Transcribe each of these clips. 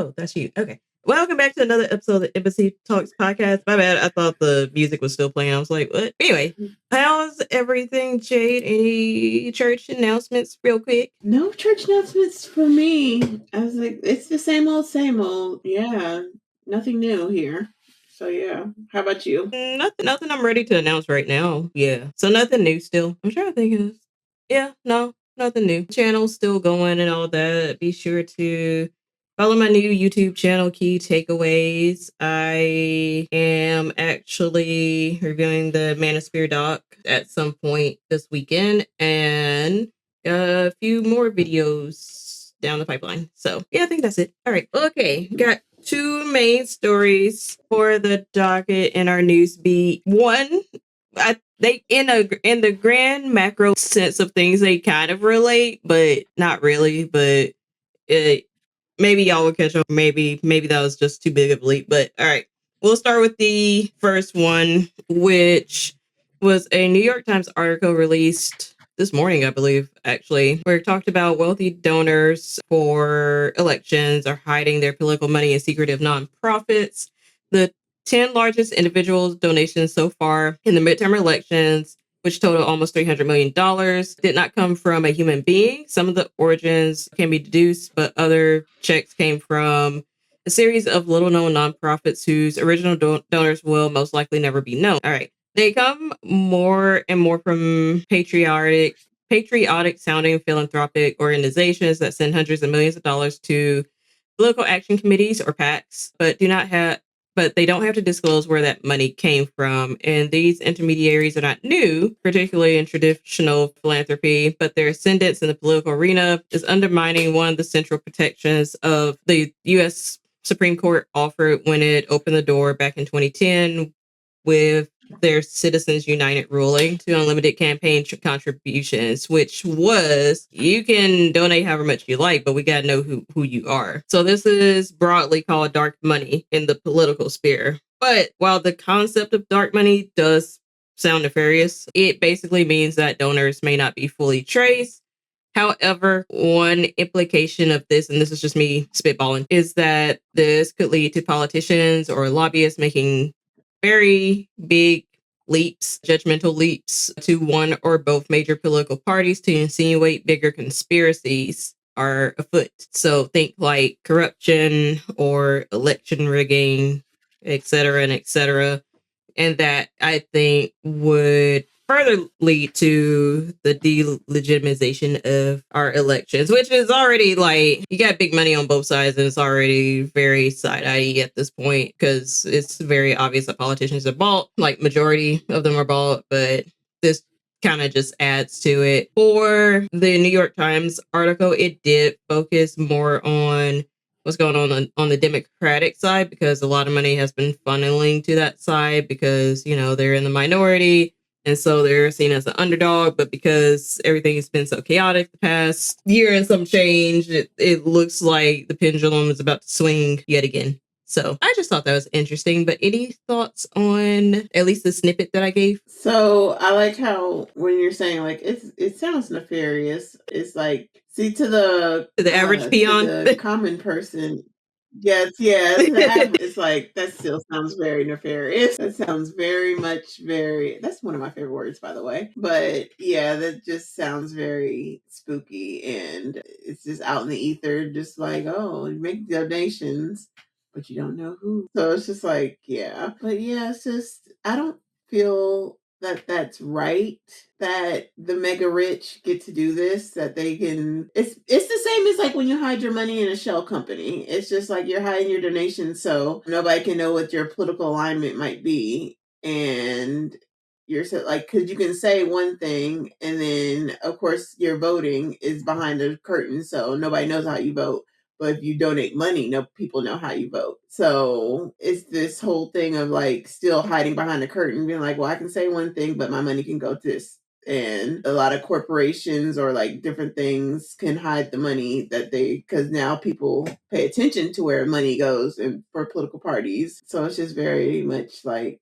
Oh, that's you. Okay. Welcome back to another episode of the Embassy Talks podcast. My bad. I thought the music was still playing. I was like, what? Anyway, how's everything, Jade? Any church announcements, real quick? No church announcements for me. I was like, it's the same old, same old. Yeah, nothing new here. So yeah, how about you? Nothing I'm ready to announce right now. Yeah. So nothing new still. I'm trying to think of. Yeah, no, nothing new. Channel's still going and all that. Be sure to follow my new YouTube channel, Key Takeaways. I am actually reviewing the Manosphere doc at some point this weekend and a few more videos down the pipeline. So yeah, I think that's it. All right. Okay. Got two main stories for the docket in our news beat. One, they in the grand macro sense of things, they kind of relate, but not really. But it, maybe y'all will catch up. Maybe that was just too big of a leap. But all right, we'll start with the first one, which was a New York Times article released this morning, I believe, actually, where it talked about wealthy donors for elections are hiding their political money in secretive nonprofits. The 10 largest individual donations so far in the midterm elections, which total almost $300 million, did not come from a human being. Some of the origins can be deduced, but other checks came from a series of little-known nonprofits whose original donors will most likely never be known. All right. They come more and more from patriotic sounding philanthropic organizations that send hundreds of millions of dollars to political action committees or PACs, but they don't have to disclose where that money came from. And these intermediaries are not new, particularly in traditional philanthropy, but their ascendance in the political arena is undermining one of the central protections of the U.S. Supreme Court offered when it opened the door back in 2010 with their Citizens United ruling to unlimited campaign contributions, which was you can donate however much you like, but we got to know who you are. So this is broadly called dark money in the political sphere. But while the concept of dark money does sound nefarious, it basically means that donors may not be fully traced. However, one implication of this, and this is just me spitballing, is that this could lead to politicians or lobbyists making very big leaps, judgmental leaps to one or both major political parties to insinuate bigger conspiracies are afoot. So think like corruption or election rigging, et cetera, and et cetera. And that I think would further lead to the delegitimization of our elections, which is already like you got big money on both sides, and it's already very side-eye at this point because it's very obvious that politicians are bought, like majority of them are bought, but this kind of just adds to it. For the New York Times article, it did focus more on what's going on the Democratic side because a lot of money has been funneling to that side because, you know, they're in the minority. And so they're seen as an underdog, but because everything has been so chaotic the past year and some change, it looks like the pendulum is about to swing yet again. So I just thought that was interesting. But any thoughts on at least the snippet that I gave? So I like how when you're saying like it sounds nefarious. It's like see to the average peon, to the common person. Yes, yes. It's like that still sounds very nefarious. That sounds very much very. That's one of my favorite words, by the way. But yeah, that just sounds very spooky, and it's just out in the ether, just like oh, you make donations, but you don't know who. So it's just like yeah, but yeah, it's just I don't feel that that's right that the mega rich get to do this that they can it's the same as like when you hide your money in a shell company. It's just like you're hiding your donations so nobody can know what your political alignment might be, and you're so like because you can say one thing and then of course your voting is behind the curtain so nobody knows how you vote, but if you donate money, no people know how you vote. So it's this whole thing of like still hiding behind the curtain, being like, well, I can say one thing, but my money can go to this. And a lot of corporations or like different things can hide the money that they, because now people pay attention to where money goes and for political parties. So it's just very much like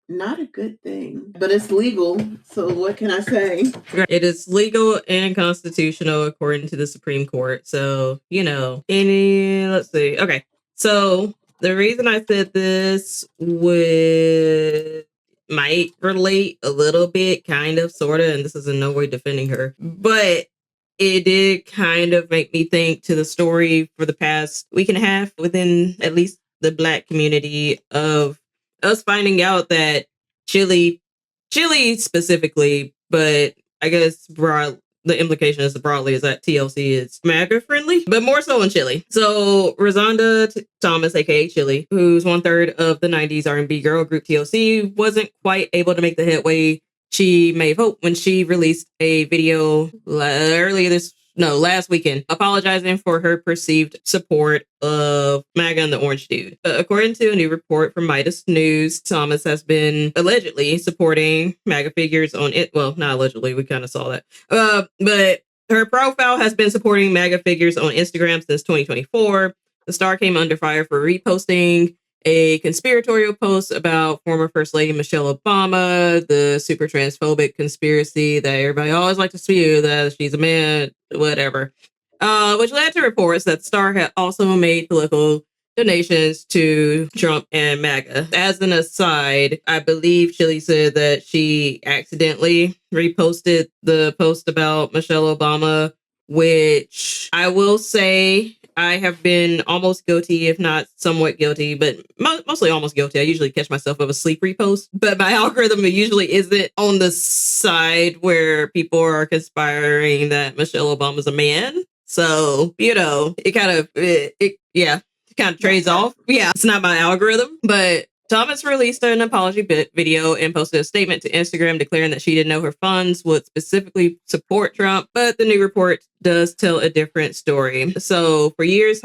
not a good thing, but it's legal. So what can I say? It is legal and constitutional according to the Supreme Court. So, you know, let's see. Okay. So the reason I said this would might relate a little bit, kind of, sort of, and this is in no way defending her, but it did kind of make me think to the story for the past week and a half within at least the Black community of us finding out that Chili, Chili specifically, but I guess the implication is broadly is that TLC is MAGA friendly, but more so in Chile. So Rosanda Thomas, aka Chili, who's 1/3 of the '90s R&B girl group TLC, wasn't quite able to make the headway she may have hoped when she released a video last weekend, apologizing for her perceived support of MAGA and the Orange Dude. According to a new report from Midas News, Thomas has been allegedly supporting MAGA figures on it. Well, not allegedly, we kind of saw that. But her profile has been supporting MAGA figures on Instagram since 2024. The star came under fire for reposting a conspiratorial post about former First Lady Michelle Obama, the super transphobic conspiracy that everybody always likes to spew that she's a man, whatever. Which led to reports that Starr had also made political donations to Trump and MAGA. As an aside, I believe Chili said that she accidentally reposted the post about Michelle Obama, which I will say I have been almost guilty, if not somewhat guilty, but mostly almost guilty. I usually catch myself of a sleep repost, but my algorithm usually isn't on the side where people are conspiring that Michelle Obama's a man. So, it kind of, yeah, it kind of trades off. Yeah, it's not my algorithm, but Thomas released an apology video and posted a statement to Instagram declaring that she didn't know her funds would specifically support Trump, but the new report does tell a different story. So for years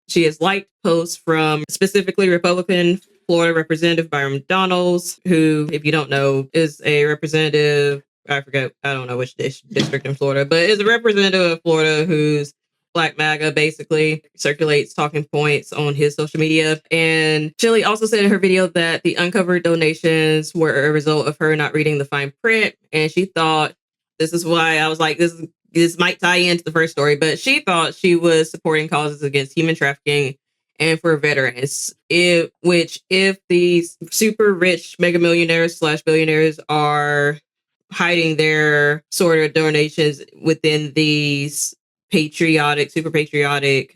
she has liked posts from specifically Republican Florida Representative Byron Donalds, who, if you don't know, is a representative. I don't know which district in Florida, but is a representative of Florida who's Black MAGA, basically circulates talking points on his social media. And Chili also said in her video that the uncovered donations were a result of her not reading the fine print. And she thought, this is why I was like, this might tie into the first story, but she thought she was supporting causes against human trafficking and for veterans. If these super rich mega millionaires / billionaires are hiding their sort of donations within these super patriotic, super patriotic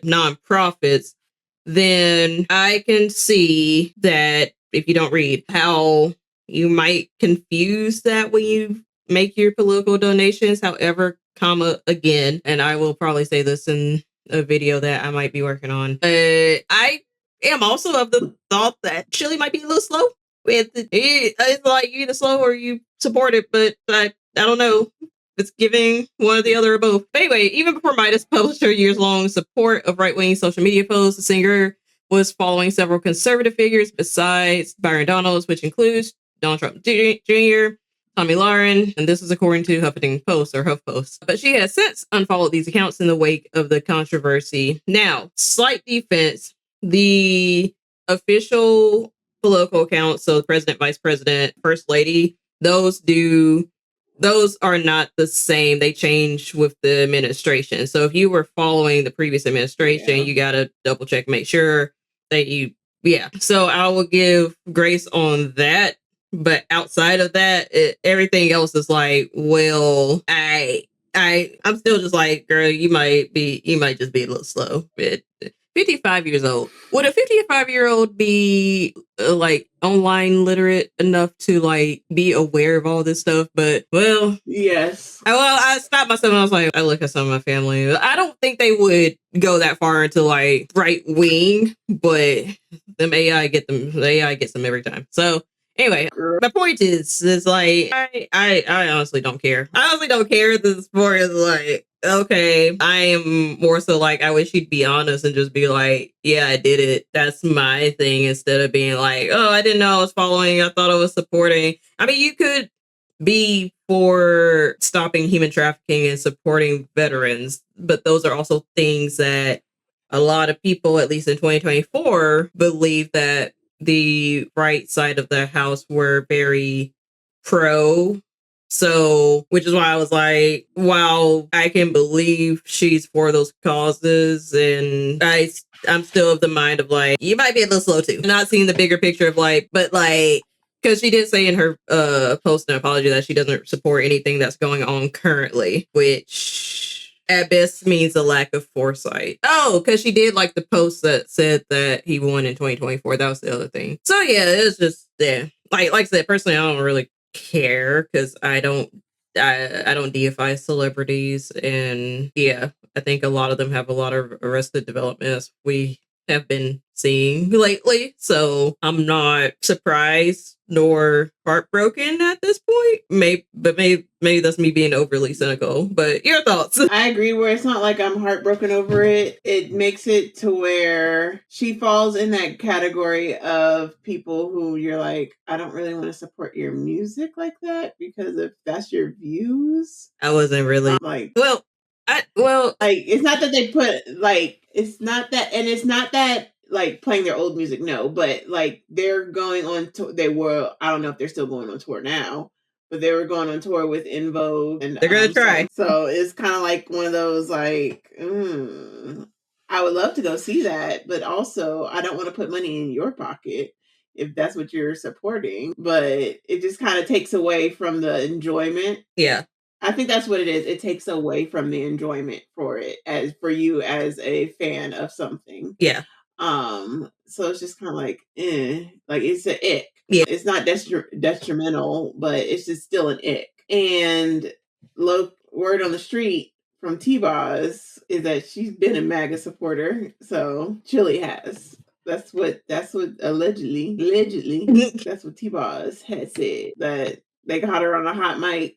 nonprofits, then I can see that if you don't read, how you might confuse that when you make your political donations. However, again, and I will probably say this in a video that I might be working on. I am also of the thought that Chili might be a little slow with it. It's like you either slow or you support it, but I don't know. It's giving one or the other or both. But anyway, even before Midas published her years-long support of right-wing social media posts, the singer was following several conservative figures besides Byron Donalds, which includes Donald Trump Jr., Tommy Lauren, and this is according to Huffington Post or HuffPost. But she has since unfollowed these accounts in the wake of the controversy. Now, slight defense, the official political accounts, so president, vice president, first lady, those are not the same. They change with the administration. So if you were following the previous administration, you got to double check, make sure that So I will give grace on that. But outside of that, everything else is like, well, I'm still just like, girl, you might just be a little slow. 55 years old. Would a 55-year-old be like online literate enough to like be aware of all this stuff? But yes. I stopped myself and I was like, I look at some of my family. I don't think they would go that far into like right wing, but AI gets them every time. So anyway, my point is like I honestly don't care. I honestly don't care if the sport is like, okay, I am more so like, I wish you'd be honest and just be like, yeah, I did it. That's my thing, instead of being like, oh, I didn't know I was following. I thought I was supporting. I mean, you could be for stopping human trafficking and supporting veterans, but those are also things that a lot of people, at least in 2024, believe that the right side of the house were very pro So, which is why I was like, while I can believe she's for those causes, and I'm still of the mind of like, you might be a little slow too. Not seeing the bigger picture of like, but like, because she did say in her post and apology that she doesn't support anything that's going on currently, which at best means a lack of foresight. Oh, because she did like the post that said that he won in 2024. That was the other thing. So yeah, it's just like I said, personally, I don't really care because I don't deify celebrities, and yeah, I think a lot of them have a lot of arrested development as we have been seeing lately. So I'm not surprised nor heartbroken at this point. Maybe that's me being overly cynical. But your thoughts? I agree where it's not like I'm heartbroken over it. It makes it to where she falls in that category of people who you're like, I don't really want to support your music like that because if that's your views, I wasn't really like, like it's not that they put like it's not that, and it's not that like playing their old music, no, but like they're going on they were, I don't know if they're still going on tour now, but they were going on tour with In Vogue, and they're gonna try. so it's kind of like one of those like I would love to go see that, but also I don't want to put money in your pocket if that's what you're supporting, but it just kind of takes away from the enjoyment. Yeah. I think that's what it is. It takes away from the enjoyment for it as for you as a fan of something. Yeah. So it's just kind of like, like it's an ick. Yeah. It's not detrimental, but it's just still an ick. And word on the street from T-Boz is that she's been a MAGA supporter. So Chilli has. That's what allegedly that's what T-Boz had said, that they got her on a hot mic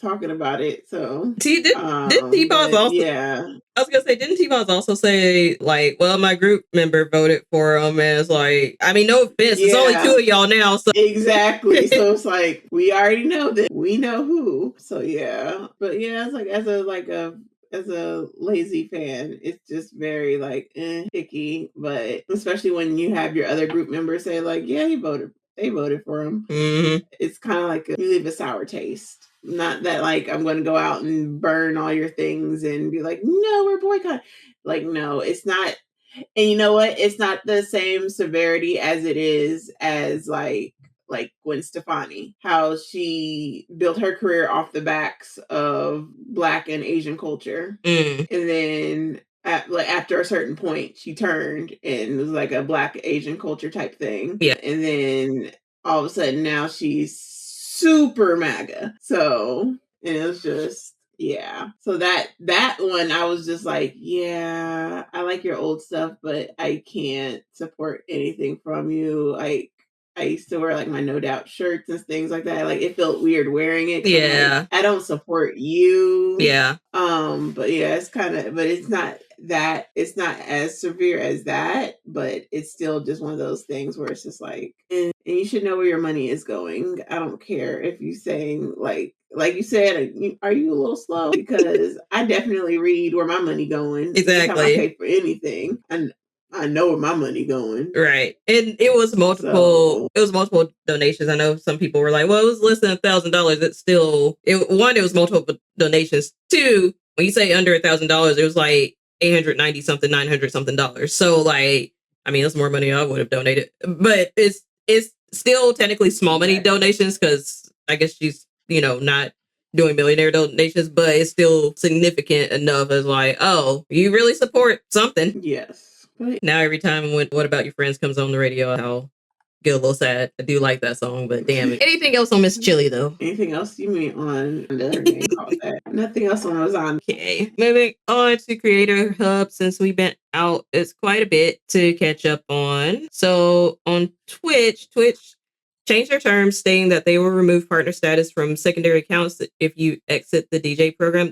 talking about it. So did T-Boz also? Yeah, I was gonna say, didn't T-Boz also say like, well, my group member voted for him, and it's like, I mean, no offense, it's only two of y'all now, so exactly. So it's like we already know that we know who. So yeah, but yeah, it's like as a lazy fan, it's just very like picky. But especially when you have your other group members say like, yeah, they voted for him. Mm-hmm. It's kind of like you leave a sour taste. Not that like I'm going to go out and burn all your things and be like, no, we're boycotting. Like, no, it's not. And you know what? It's not the same severity as it is as like Gwen Stefani, how she built her career off the backs of Black and Asian culture. And then after a certain point, she turned and it was like a Black Asian culture type thing. Yeah. And then all of a sudden now she's super MAGA. So, and it was just, yeah. So that one, I was just like, yeah, I like your old stuff, but I can't support anything from you. Like, I used to wear like my No Doubt shirts and things like that. Like it felt weird wearing it. Yeah. Like, I don't support you. Yeah. But yeah, it's kind of, but it's not as severe as that, but it's still just one of those things where it's just like, and you should know where your money is going. I don't care if you saying like you said, are you a little slow? Because I definitely read where my money going. Exactly. Anytime I pay for anything, and I know where my money going. Right. And it was multiple donations. I know some people were like, well, it was less than $1,000. It's still it was multiple donations. Two, when you say under $1,000, it was like 890 something, 900 something dollars. So like, I mean, that's more money I would have donated. But it's still technically small money donations because I guess she's, not doing millionaire donations, but it's still significant enough as like, oh, you really support something. Yes. Now every time when What About Your Friends comes on the radio, I'll get a little sad. I do like that song, but damn it. Anything else on Miss Chilli though? Anything else you mean on her name called that? Nothing else on Rosanna. Okay. Moving on to Creator Hub, since we've been out, it's quite a bit to catch up on. So on Twitch changed their terms, stating that they will remove partner status from secondary accounts if you exit the DJ program.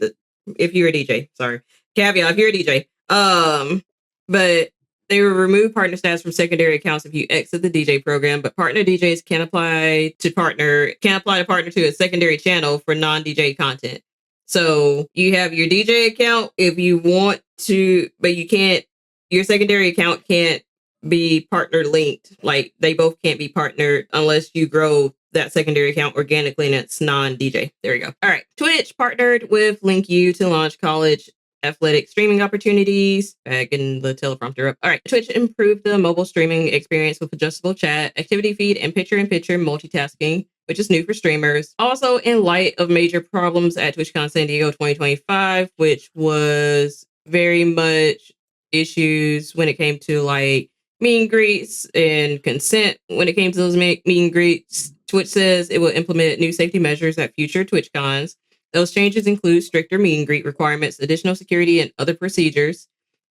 If you're a DJ, sorry. Caveat, if you're a DJ. But they will remove partner status from secondary accounts if you exit the DJ program, but partner DJs can't apply to partner to a secondary channel for non-DJ content. So you have your DJ account if you want to, but you can't, your secondary account can't be partner linked. Like they both can't be partnered unless you grow that secondary account organically and it's non-DJ. There you go. All right. Twitch partnered with LinkU to launch college athletic streaming opportunities. Back in the teleprompter up. All right. Twitch improved the mobile streaming experience with adjustable chat, activity feed, and picture-in-picture multitasking, which is new for streamers. Also, in light of major problems at TwitchCon San Diego 2025, which was very much issues when it came to like meet and greets and consent when it came to those meet and greets. Twitch says it will implement new safety measures at future TwitchCons. Those changes include stricter meet and greet requirements, additional security, and other procedures.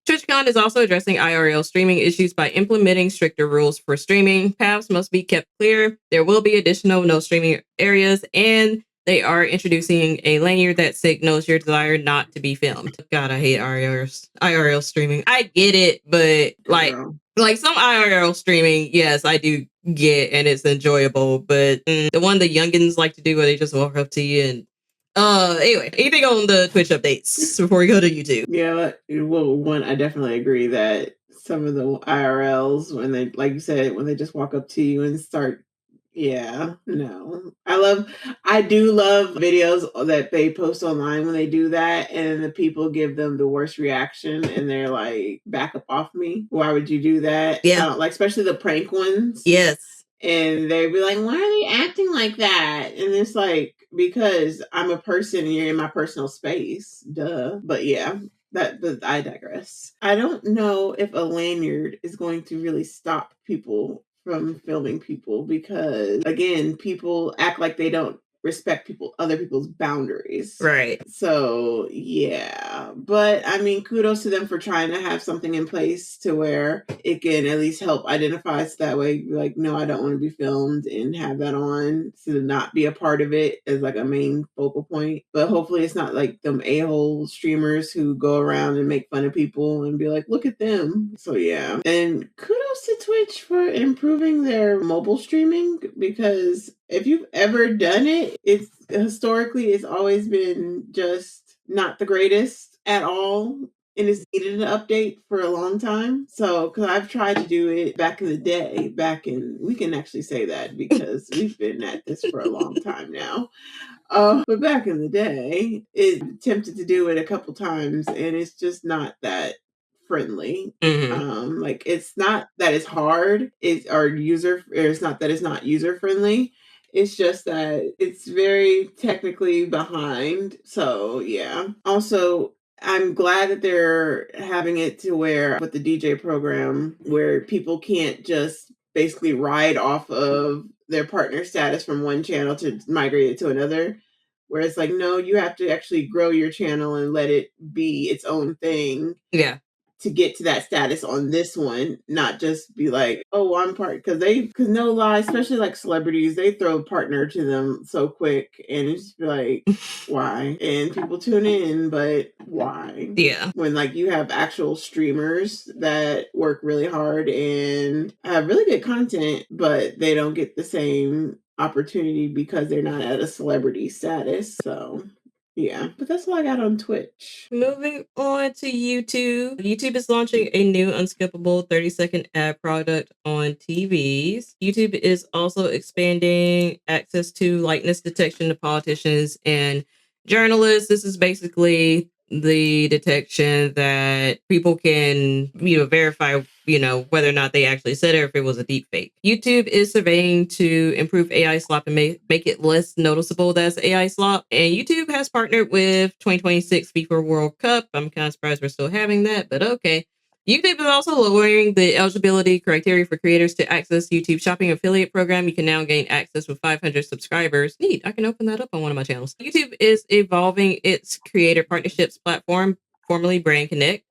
TwitchCon is also addressing IRL streaming issues by implementing stricter rules for streaming. Paths must be kept clear. There will be additional no streaming areas, and they are introducing a lanyard that signals your desire not to be filmed. God, I hate IRL streaming. I get it, but Girl. like some IRL streaming, yes, I do get, and it's enjoyable. But the one the youngins like to do, where they just walk up to you and anyway, anything on the Twitch updates before we go to YouTube? Yeah, well, one, I definitely agree that some of the IRLs, when they, like you said, when they just walk up to you and start, yeah, no. I do love videos that they post online when they do that, and the people give them the worst reaction, and they're like, back up off me. Why would you do that? I Yeah. don't like, especially the prank ones. Yes. And they'd be like, why are they acting like that? And it's like, because I'm a person and you're in my personal space. Duh. But yeah, but I digress. I don't know if a lanyard is going to really stop people from filming people because, again, people act like they don't respect other people's boundaries. Right. So yeah, but I mean, kudos to them for trying to have something in place to where it can at least help identify us that way. Like, no, I don't want to be filmed, and have that on to not be a part of it as like a main focal point. But hopefully, it's not like them a-hole streamers who go around and make fun of people and be like, look at them. So yeah, and kudos to Twitch for improving their mobile streaming, because if you've ever done it, it's always been just not the greatest at all. And it's needed an update for a long time. So, because I've tried to do it back in the day, we can actually say that because we've been at this for a long time now. But back in the day, it attempted to do it a couple times, and it's just not that friendly. Like, it's not that it's hard, it's not that it's not user friendly. It's just that it's very technically behind. So yeah. Also, I'm glad that they're having it to where with the DJ program where people can't just basically ride off of their partner status from one channel to migrate it to another. Where it's like, no, you have to actually grow your channel and let it be its own thing. Yeah. To get to that status on this one, not just be like, oh, I'm part, because no lie, especially like celebrities, they throw a partner to them so quick, and it's just like, why? And people tune in, but why? Yeah. When like you have actual streamers that work really hard and have really good content, but they don't get the same opportunity because they're not at a celebrity status. So yeah, but that's all I got on Twitch. Moving on to YouTube. YouTube is launching a new unskippable 30-second ad product on TVs. YouTube is also expanding access to likeness detection to politicians and journalists. This is basically the detection that people can, verify, whether or not they actually said it or if it was a deep fake. YouTube is surveying to improve AI slop and make it less noticeable that's AI slop. And YouTube has partnered with 2026 FIFA World Cup. I'm kind of surprised we're still having that, but okay. YouTube is also lowering the eligibility criteria for creators to access YouTube Shopping affiliate program. You can now gain access with 500 subscribers. Neat. I can open that up on one of my channels. YouTube is evolving its creator partnerships platform, formerly Brand Connect,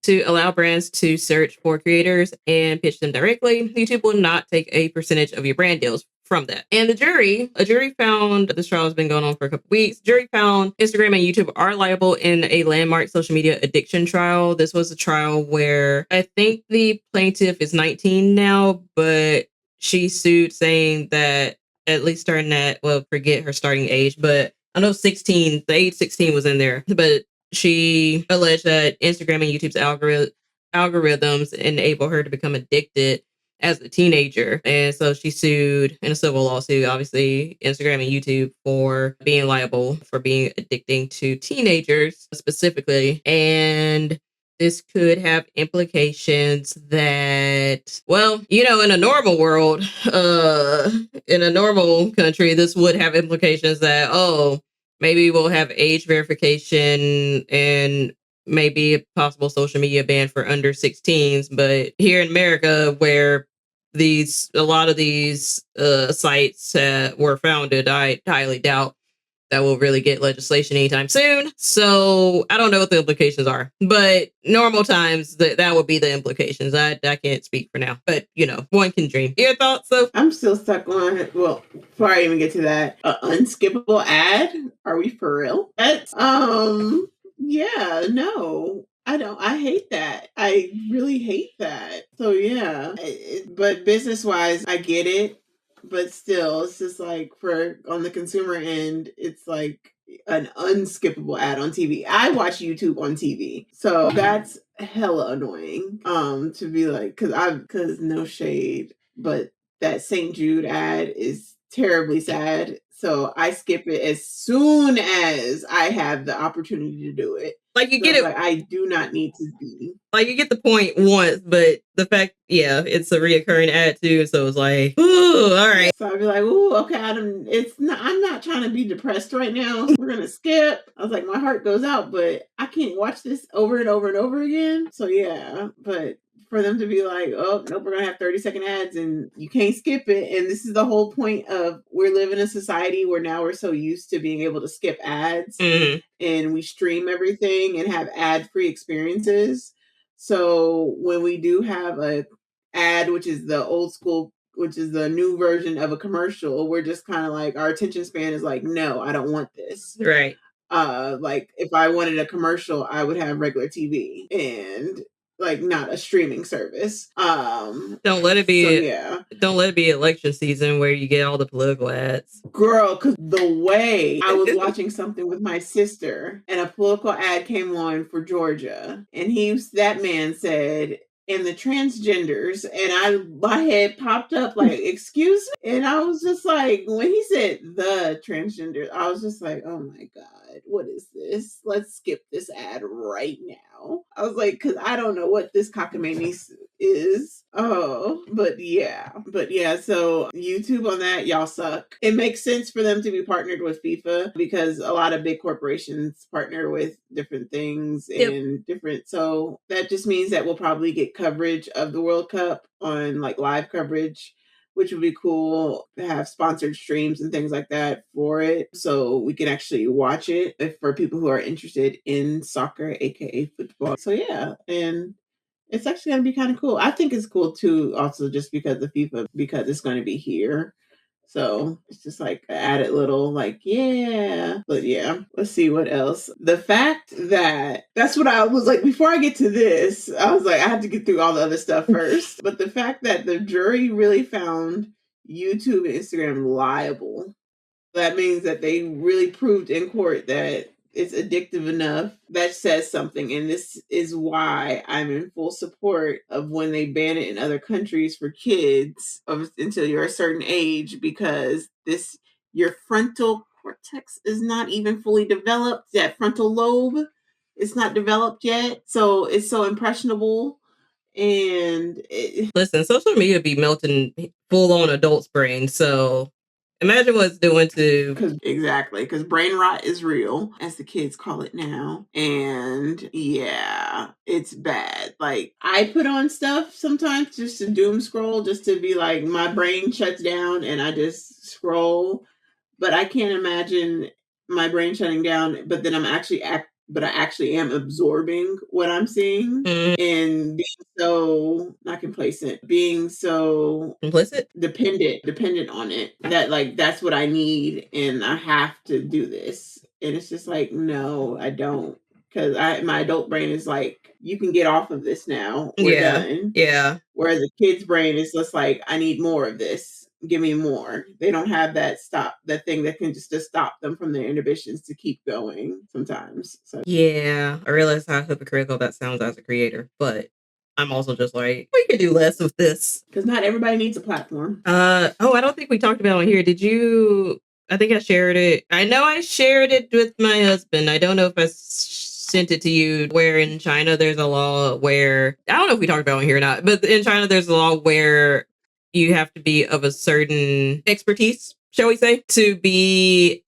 to allow brands to search for creators and pitch them directly. YouTube will not take a percentage of your brand deals from that. And a jury found, this trial has been going on for a couple weeks, jury found Instagram and YouTube are liable in a landmark social media addiction trial. This was a trial where I think the plaintiff is 19 now, but she sued saying that at least starting at, well, forget her starting age, but I know 16, the age 16 was in there, but she alleged that Instagram and YouTube's algorithms enable her to become addicted as a teenager. And so she sued in a civil lawsuit, obviously, Instagram and YouTube for being liable for being addicting to teenagers specifically. And this could have implications that, well, in a normal world, in a normal country, this would have implications that, oh, maybe we'll have age verification and maybe a possible social media ban for under 16s. But here in America, where a lot of these sites were founded, I highly doubt that will really get legislation anytime soon. So I don't know what the implications are, but normal times that would be the implications. I can't speak for now, but one can dream. Your thoughts, though? I'm still stuck on, well, before I even get to that, unskippable ad. Are we for real? That's yeah, no. I don't. I hate that. I really hate that. So yeah, but business wise, I get it. But still, it's just like for on the consumer end, it's like an unskippable ad on TV. I watch YouTube on TV, so that's hella annoying. To be like, because no shade, but that St. Jude ad is terribly sad. So I skip it as soon as I have the opportunity to do it. Like you So get it, like I do not need to be. like you get the point once, but the fact, yeah, it's a reoccurring ad too. So it's like, ooh, all right. So I'd be like, ooh, okay, it's not. I'm not trying to be depressed right now. We're gonna skip. I was like, my heart goes out, but I can't watch this over and over and over again. So yeah, but for them to be like, oh nope, we're gonna have 30-second ads and you can't skip it. And this is the whole point of we're living in a society where now we're so used to being able to skip ads and we stream everything and have ad-free experiences. So when we do have a ad, which is the old school, which is the new version of a commercial, we're just kind of like our attention span is like, no, I don't want this. Right. Like if I wanted a commercial, I would have regular TV and like not a streaming service. Don't let it be. So yeah. Don't let it be election season where you get all the political ads. Girl, because the way I was watching something with my sister and a political ad came on for Georgia, and that man said, and the transgenders, and my head popped up like, excuse me? And I was just like, when he said the transgender, I was just like, oh my God, what is this? Let's skip this ad right now. I was like, because I don't know what this cockamamie is. Oh, but yeah. So YouTube on that, y'all suck. It makes sense for them to be partnered with FIFA because a lot of big corporations partner with different things and different. So that just means that we'll probably get coverage of the World Cup on like live coverage, which would be cool to have sponsored streams and things like that for it. So we can actually watch it for people who are interested in soccer, aka football. So yeah, and it's actually going to be kind of cool. I think it's cool too, also just because of FIFA, because it's going to be here. So it's just like an added little, like, yeah. But yeah, let's see what else. The fact that's what I was like, before I get to this, I was like, I have to get through all the other stuff first. But the fact that the jury really found YouTube and Instagram liable, that means that they really proved in court that it's addictive enough. That says something. And this is why I'm in full support of when they ban it in other countries for kids until you're a certain age, because your frontal cortex is not even fully developed. That frontal lobe is not developed yet. So it's so impressionable. And listen, social media be melting full on adults' brains. So imagine what it's doing to. Exactly, because brain rot is real, as the kids call it now. And yeah, it's bad. Like I put on stuff sometimes just to doom scroll, just to be like, my brain shuts down and I just scroll. But I can't imagine my brain shutting down, but then but I actually am absorbing what I'm seeing and being so not complacent, being so Implicit, dependent on it, that like that's what I need and I have to do this. And it's just like, no, I don't. Because my adult brain is like, you can get off of this now. We're done. Yeah. Whereas a kid's brain is just like, I need more of this. Give me more. They don't have that thing that can just stop them from their inhibitions to keep going sometimes. So yeah, I realize how hypocritical that sounds as a creator, but I'm also just like, we could do less of this. Because not everybody needs a platform. Oh, I don't think we talked about it on here. Did you? I think I shared it. I know I shared it with my husband. I don't know if I sent it to you. Where in China there's a law where I don't know if we talked about it on here or not, but in China there's a law where you have to be of a certain expertise, shall we say, to be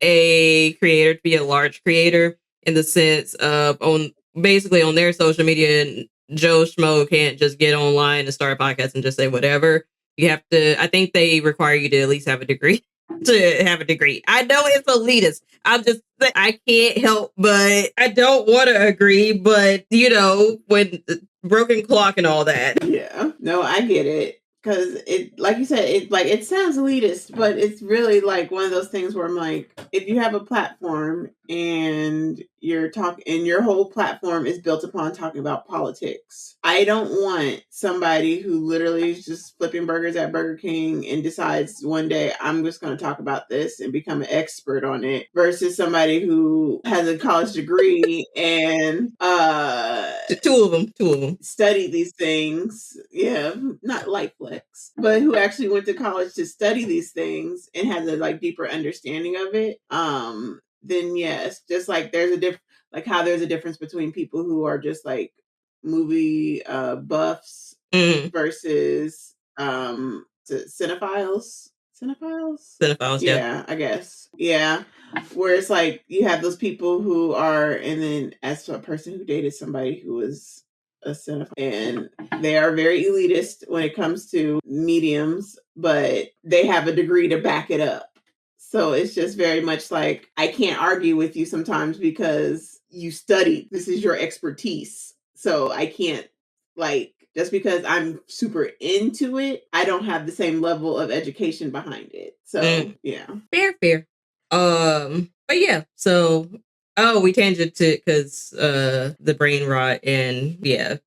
a creator, to be a large creator, in the sense of on basically on their social media, Joe Schmo can't just get online and start a podcast and just say whatever. You have to, I think they require you to at least have a degree to have a degree. I know it's elitist. I'm just, I can't help, but I don't want to agree, but you know, when broken clock and all that. Yeah. No, I get it. Because it, like you said, it sounds elitist, but it's really like one of those things where I'm like, if you have a platform and your whole platform is built upon talking about politics, I don't want somebody who literally is just flipping burgers at Burger King and decides one day I'm just going to talk about this and become an expert on it, versus somebody who has a college degree and Two of them study these things. Yeah, not light flex, but who actually went to college to study these things and has a like deeper understanding of it. Then yes, just like there's a like how there's a difference between people who are just like movie buffs versus cinephiles. Cinephiles, yeah. Yeah, I guess. Yeah. Where it's like you have those people who are, and then as a person who dated somebody who was a cinephile, and they are very elitist when it comes to mediums, but they have a degree to back it up. So it's just very much like I can't argue with you sometimes because you studied. This is your expertise. So I can't, like, just because I'm super into it, I don't have the same level of education behind it. So yeah. Fair. But yeah, so we tangent to because the brain rot and brain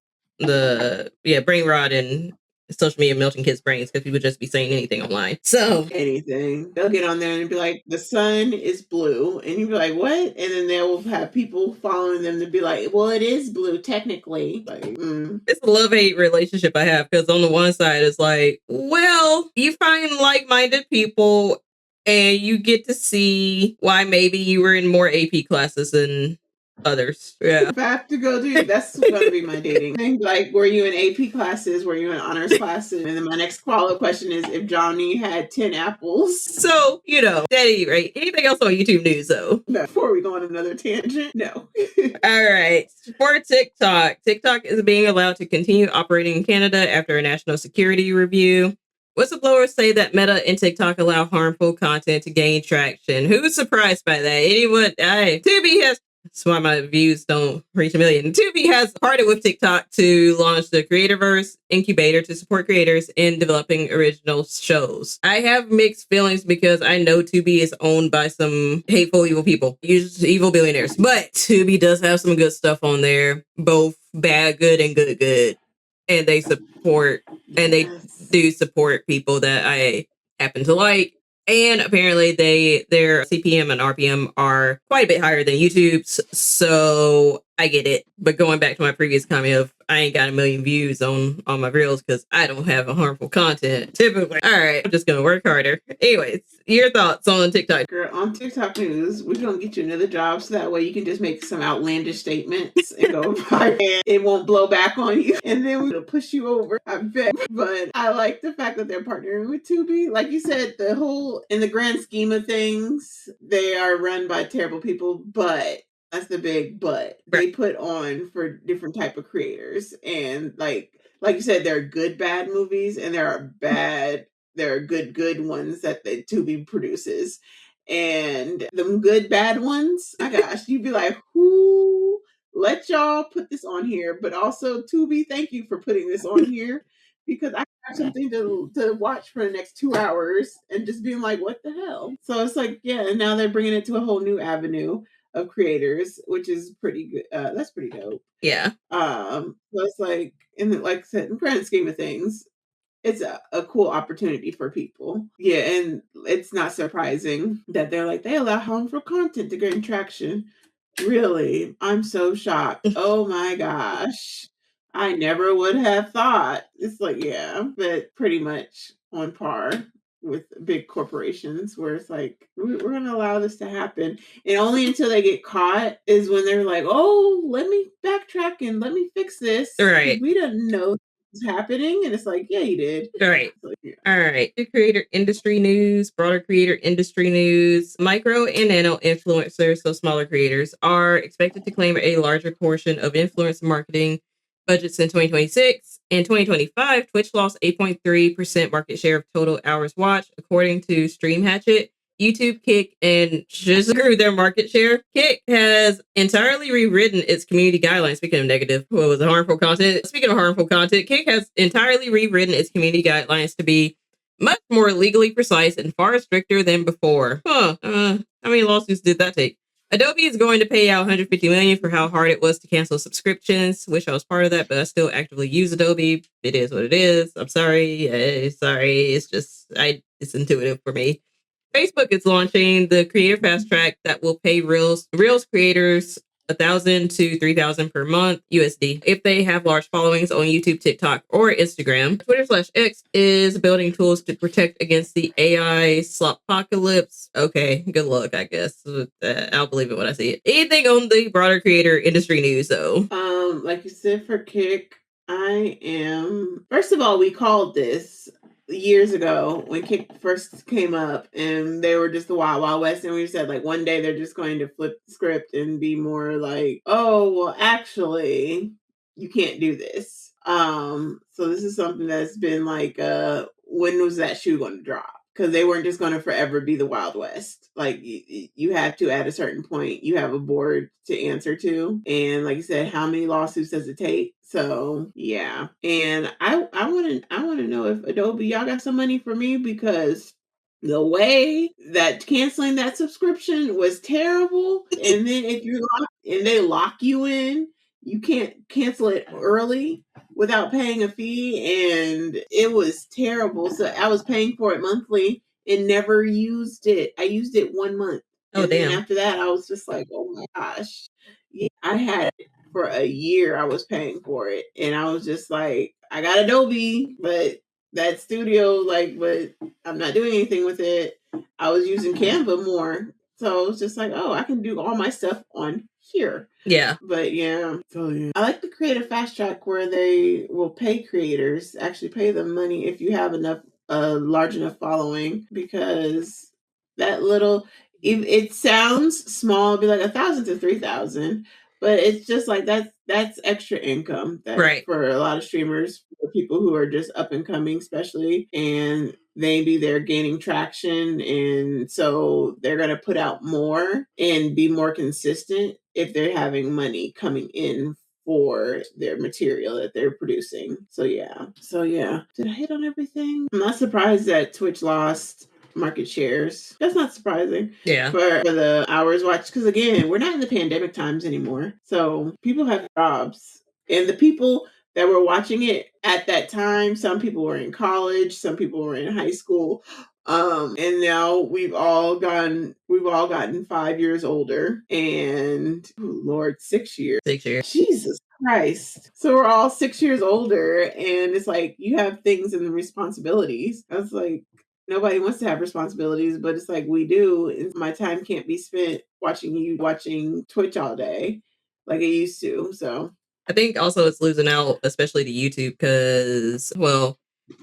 rot and social media melting kids' brains because people just be saying anything online. So anything. They'll get on there and be like, the sun is blue. And you'll be like, what? And then they'll have people following them to be like, well, it is blue technically. Like, it's a love-hate relationship I have, because on the one side it's like, well, you find like-minded people and you get to see why maybe you were in more AP classes than others. Yeah. If I have to go do, that's going to be my dating thing. Like, were you in AP classes? Were you in honors classes? And then my next follow-up question is, if Johnny had 10 apples. So, you know, at any rate, anything else on YouTube news though? No, before we go on another tangent, no. All right. For TikTok is being allowed to continue operating in Canada after a national security review. Whistleblowers say that Meta and TikTok allow harmful content to gain traction. Who's surprised by that? Anyone? Tubi has. That's why my views don't reach 1 million. Tubi has partnered with TikTok to launch the Creatorverse incubator to support creators in developing original shows. I have mixed feelings because I know Tubi is owned by some hateful, evil people, usually evil billionaires. But Tubi does have some good stuff on there, both bad, good, and good. And they support, and they do support people that I happen to like. And apparently their CPM and RPM are quite a bit higher than YouTube's. So I get it. But going back to my previous comment of I ain't got 1 million views on my reels because I don't have a harmful content typically. All right, I'm just gonna work harder. Anyways, your thoughts on TikTok? Girl, on TikTok news, we're gonna get you another job so that way you can just make some outlandish statements and go viral. And it won't blow back on you, and then we'll push you over. I bet. But I like the fact that they're partnering with Tubi. Like you said, the whole, in the grand scheme of things, they are run by terrible people, but that's the big but they put on for different type of creators. And like you said, there are good bad movies and there are good ones that the Tubi produces. And the good bad ones, my gosh, you'd be like, who let y'all put this on here? But also Tubi, thank you for putting this on here, because I have something to watch for the next 2 hours and just being like, what the hell? So it's like, yeah, and now they're bringing it to a whole new avenue of creators, which is pretty good. That's pretty dope. Yeah. So it's like, and like I said, in the grand scheme of things, it's a cool opportunity for people. Yeah, and it's not surprising that they're like, they allow harmful content to gain traction. Really? I'm so shocked. Oh my gosh. I never would have thought. It's like, yeah, but pretty much on par with big corporations where it's like, we're going to allow this to happen. And only until they get caught is when they're like, oh, let me backtrack and let me fix this because Right. we didn't know this was happening. And it's like, yeah, you did. Right. So, yeah. All right. The creator industry news, broader creator industry news. Micro and nano influencers, so smaller creators, are expected to claim a larger portion of influencer marketing budgets in 2026. In 2025, Twitch lost 8.3% market share of total hours watched, according to Stream Hatchet. YouTube, Kick, and just grew their market share. Kick has entirely rewritten its community guidelines. Speaking of negative, what was it, harmful content? Speaking of harmful content, Kick has entirely rewritten its community guidelines to be much more legally precise and far stricter than before. How many lawsuits did that take? Adobe is going to pay out $150 million for how hard it was to cancel subscriptions. Wish I was part of that, but I still actively use Adobe. It is what it is. I'm sorry. Sorry. It's just it's intuitive for me. Facebook is launching the Creator Fast Track that will pay Reels creators 1,000 to 3,000 per month USD if they have large followings on YouTube, TikTok, or Instagram. Twitter/X is building tools to protect against the AI sloppocalypse. Okay, good luck, I guess. I'll believe it when I see it. Anything on the broader creator industry news, though? Like you said, for Kick, I am. First of all, we called this years ago when Kick first came up, and they were just the Wild Wild West, and we said like one day they're just going to flip the script and be more like, oh, well, actually, you can't do this. So this is something that's been like, when was that shoe going to drop? Because they weren't just going to forever be the Wild West. Like you have to, at a certain point, you have a board to answer to, and like you said, how many lawsuits does it take? So yeah, and I want to know if Adobe, y'all got some money for me, because the way that canceling that subscription was terrible, and then if you're locked and they lock you in, you can't cancel it early without paying a fee, and it was terrible. So I was paying for it monthly and never used it. I used it 1 month. Oh, And then damn. after that, I was just like, oh my gosh. Yeah, I had it for a year. I was paying for it. And I was just like, I got Adobe, but that studio, like, but I'm not doing anything with it. I was using Canva more. So I was just like, oh, I can do all my stuff on here. Yeah. But yeah, so yeah, I like the creative fast track where they will pay creators, actually pay them money if you have enough, large enough following, because that little, if it sounds small, it'd be like 1,000 to 3,000, but it's just like that's extra income that Right. for a lot of streamers, for people who are just up and coming, especially, and maybe they're gaining traction, and so they're going to put out more and be more consistent if they're having money coming in for their material that they're producing. So yeah. Did I hit on everything? I'm not surprised that Twitch lost market shares. That's not surprising. Yeah. For the hours watched, because again, we're not in the pandemic times anymore. So people have jobs. And the people that were watching it at that time, some people were in college, some people were in high school. And now we've all gotten 5 years older, and oh Lord, 6 years. 6 years. Jesus Christ. So we're all 6 years older, and it's like you have things and responsibilities. I was like, nobody wants to have responsibilities, but it's like we do. My time can't be spent watching Twitch all day like I used to. So I think also it's losing out, especially to YouTube, because, well,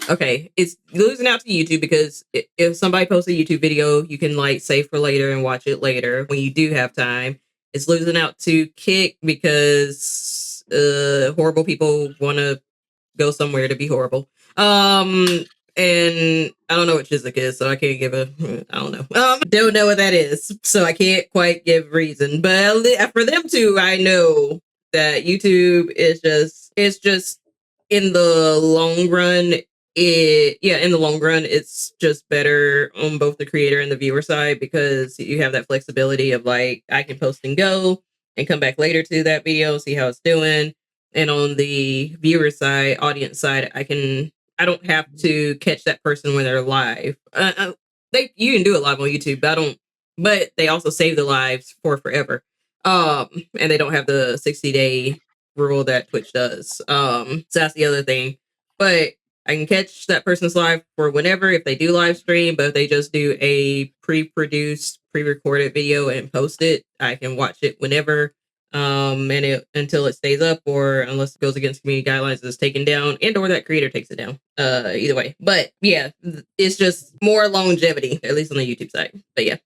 okay, it's losing out to YouTube because if somebody posts a YouTube video, you can like save for later and watch it later when you do have time. It's losing out to Kick because horrible people want to go somewhere to be horrible. And I don't know what Chiswick is, so I can't give a. I don't know. Don't know what that is, so I can't quite give reason. But for them too, I know that YouTube is just. It's just in the long run. In the long run, it's just better on both the creator and the viewer side because you have that flexibility of like I can post and go and come back later to that video, see how it's doing. And on the viewer side, audience side, I don't have to catch that person when they're live. You can do it live on YouTube, but I don't. But they also save the lives for forever. And they don't have the 60-day rule that Twitch does. So that's the other thing. But I can catch that person's live for whenever if they do live stream, but if they just do a pre-produced, pre-recorded video and post it, I can watch it whenever. Until it stays up, or unless it goes against community guidelines, it's taken down, and or that creator takes it down. Either way. But yeah, it's just more longevity, at least on the YouTube side. But yeah,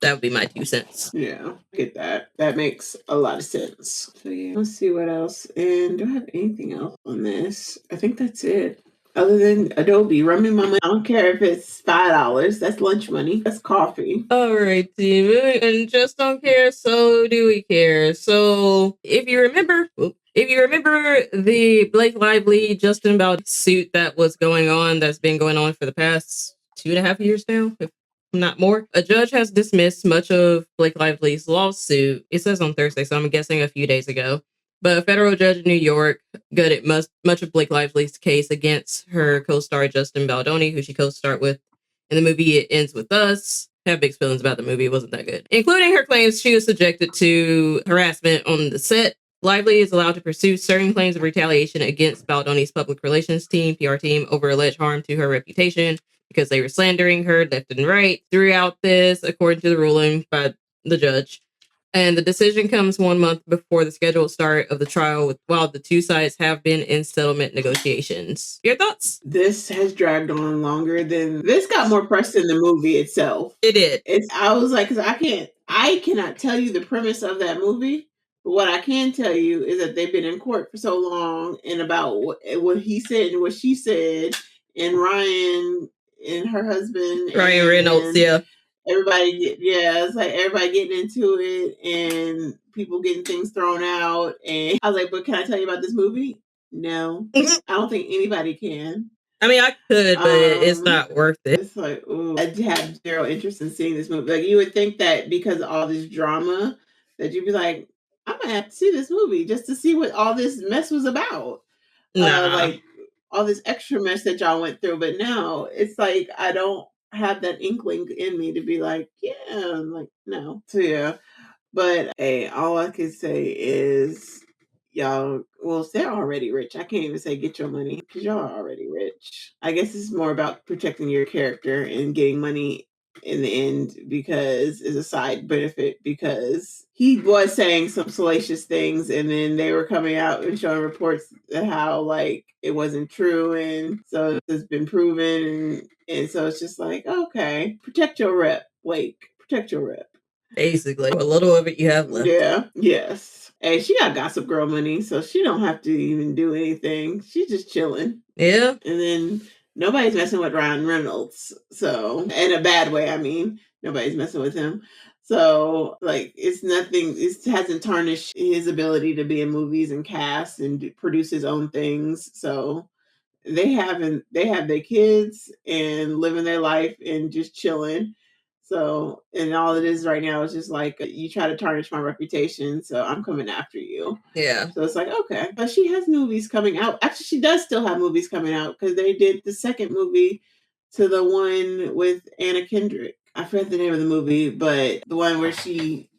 that would be my 2 cents. Yeah, get that. That makes a lot of sense. So yeah, let's see what else. And do I have anything else on this? I think that's it. Other than Adobe, run me my money. I don't care if it's $5. That's lunch money. That's coffee. All right, team. And just don't care, so do we care. So if you remember the Blake Lively, Justin Baldoni suit that was going on, that's been going on for the past 2.5 years now, if not more, a judge has dismissed much of Blake Lively's lawsuit. It says on Thursday, so I'm guessing a few days ago. But a federal judge in New York gutted much of Blake Lively's case against her co-star Justin Baldoni, who she co-starred with in the movie It Ends With Us. I have mixed feelings about the movie. It wasn't that good. Including her claims she was subjected to harassment on the set. Lively is allowed to pursue certain claims of retaliation against Baldoni's public relations team, PR team, over alleged harm to her reputation because they were slandering her left and right throughout this, according to the ruling by the judge. And the decision comes 1 month before the scheduled start of the trial, while the two sides have been in settlement negotiations. Your thoughts? This has dragged on longer than this. Got more press than the movie itself. It did. I was like, because I cannot tell you the premise of that movie. But what I can tell you is that they've been in court for so long, and about what he said and what she said, and Ryan and her husband, Ryan Reynolds, yeah. It's like everybody getting into it and people getting things thrown out. And I was like, but can I tell you about this movie? No, I don't think anybody can. I mean, I could, but it's not worth it. It's like, ooh, I have zero interest in seeing this movie. Like, you would think that because of all this drama, that you'd be like, I'm gonna have to see this movie just to see what all this mess was about. Like all this extra mess that y'all went through. But no, it's like I don't have that inkling in me to be like, yeah, I'm like, no. So yeah. But hey, all I can say is y'all, well, they're already rich. I can't even say get your money because y'all are already rich. I guess it's more about protecting your character and getting money in the end because it's a side benefit, because he was saying some salacious things and then they were coming out and showing reports that how like it wasn't true, and so it's been proven, and so it's just like, okay, protect your rep, Blake, protect your rep. Basically, a little of it you have left. Yeah, yes. Hey, she got Gossip Girl money, so she don't have to even do anything. She's just chilling. Yeah. And then nobody's messing with Ryan Reynolds. So, in a bad way, I mean, nobody's messing with him. So, like, it's nothing, it hasn't tarnished his ability to be in movies and cast and produce his own things. So, they have their kids and living their life and just chilling. So, and all it is right now is just like, you try to tarnish my reputation, so I'm coming after you. Yeah. So it's like, okay. But she has movies coming out. Actually, she does still have movies coming out because they did the second movie to the one with Anna Kendrick. I forget the name of the movie, but the one where she,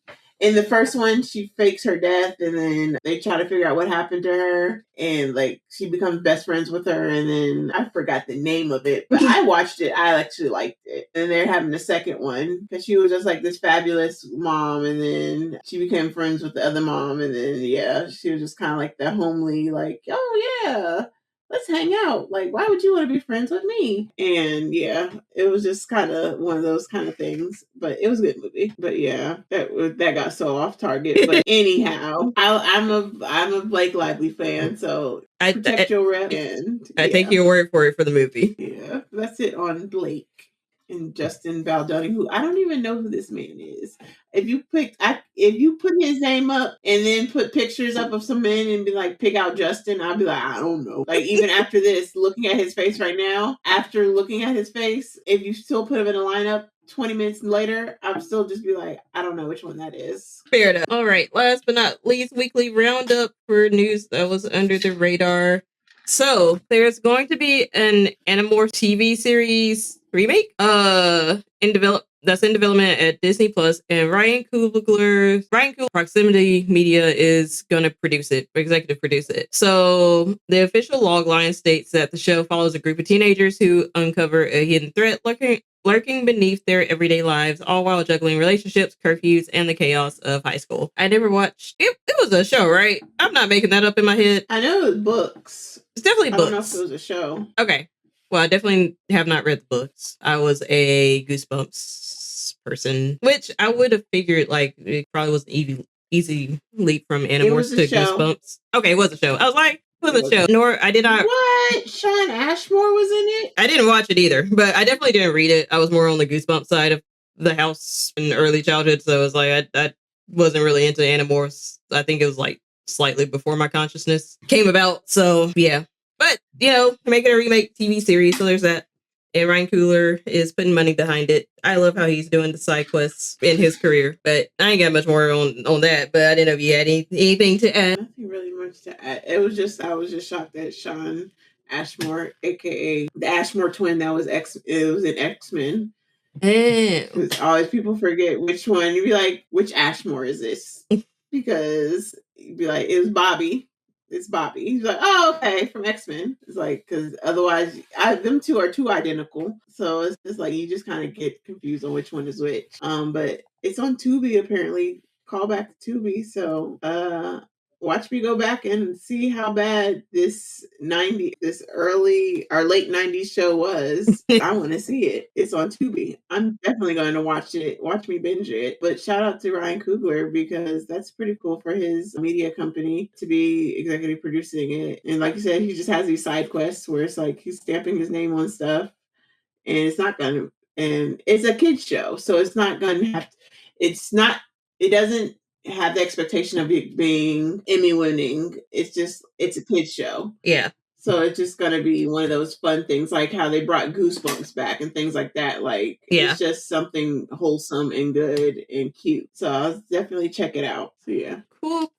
in the first one, she fakes her death and then they try to figure out what happened to her. And like she becomes best friends with her. And then I forgot the name of it, but I watched it. I actually liked it. And they're having the second one because she was just like this fabulous mom. And then she became friends with the other mom. And then, yeah, she was just kind of like that homely, like, oh, yeah, let's hang out. Like, why would you want to be friends with me? And yeah, it was just kind of one of those kind of things. But it was a good movie. But yeah, that got so off target. But anyhow, I'm a Blake Lively fan, so protect your rep. And I take your word for it for the movie. Yeah, that's it on Blake and Justin Baldoni, who I don't even know who this man is. If you put his name up and then put pictures up of some men and be like, pick out Justin, I'll be like, I don't know. Like, even after this, looking at his face right now, after looking at his face, if you still put him in a lineup 20 minutes later, I'll still just be like, I don't know which one that is. Fair enough. All right. Last but not least, weekly roundup for news that was under the radar. So there's going to be an Animorphs TV series remake in that's in development at Disney Plus, and Ryan Coogler Proximity Media is going to produce it, executive produce it. So the official logline states that the show follows a group of teenagers who uncover a hidden threat lurking beneath their everyday lives, all while juggling relationships, curfews, and the chaos of high school. I never watched it. It was a show, right? I'm not making that up in my head. I know it was books. It's definitely I books. don't know if it was a show. Okay. Well, I definitely have not read the books. I was a Goosebumps person, which I would have figured like it probably was an easy leap from Animorphs to show. Goosebumps. Okay, it was a show. I was like, it was a show. Nor I did not. What? Sean Ashmore was in it? I didn't watch it either, but I definitely didn't read it. I was more on the Goosebumps side of the house in early childhood, so it was like I wasn't really into Animorphs. I think it was like slightly before my consciousness came about. So yeah. But, you know, making a remake TV series, so there's that. And Ryan Coogler is putting money behind it. I love how he's doing the side quests in his career, but I ain't got much more on that. But I didn't know if you had anything to add. Nothing really much to add. I was just shocked that Sean Ashmore, aka the Ashmore twin, it was in X-Men. Because always people forget which one. You'd be like, which Ashmore is this? Because you'd be like, it was Bobby. It's Bobby. He's like, oh, okay, from X-Men. It's like, because otherwise, them two are too identical. So it's just like, you just kind of get confused on which one is which. But it's on Tubi, apparently. Call back to Tubi. So watch me go back and see how bad this early or late 90s show was. I want to see it. It's on Tubi. I'm definitely going to watch me binge it. But shout out to Ryan Coogler, because that's pretty cool for his media company to be executive producing it. And like you said, he just has these side quests where it's like he's stamping his name on stuff, and it's a kid's show, so it's not gonna have it doesn't have the expectation of it being Emmy winning. It's a kid's show. Yeah. So it's just gonna be one of those fun things, like how they brought Goosebumps back and things like that. Like, it's just something wholesome and good and cute. So I'll definitely check it out. So yeah. Cool.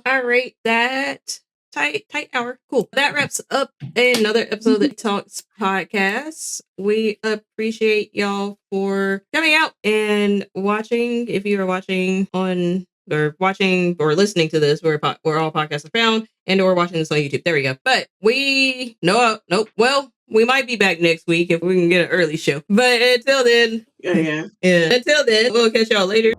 I rate that tight hour. Cool. That wraps up another episode of the Talks podcast. We appreciate y'all for coming out and watching. If you are watching or listening to this, where all podcasts are found, and or watching this on YouTube. There we go. But we might be back next week if we can get an early show. But until then, yeah. Until then, we'll catch y'all later.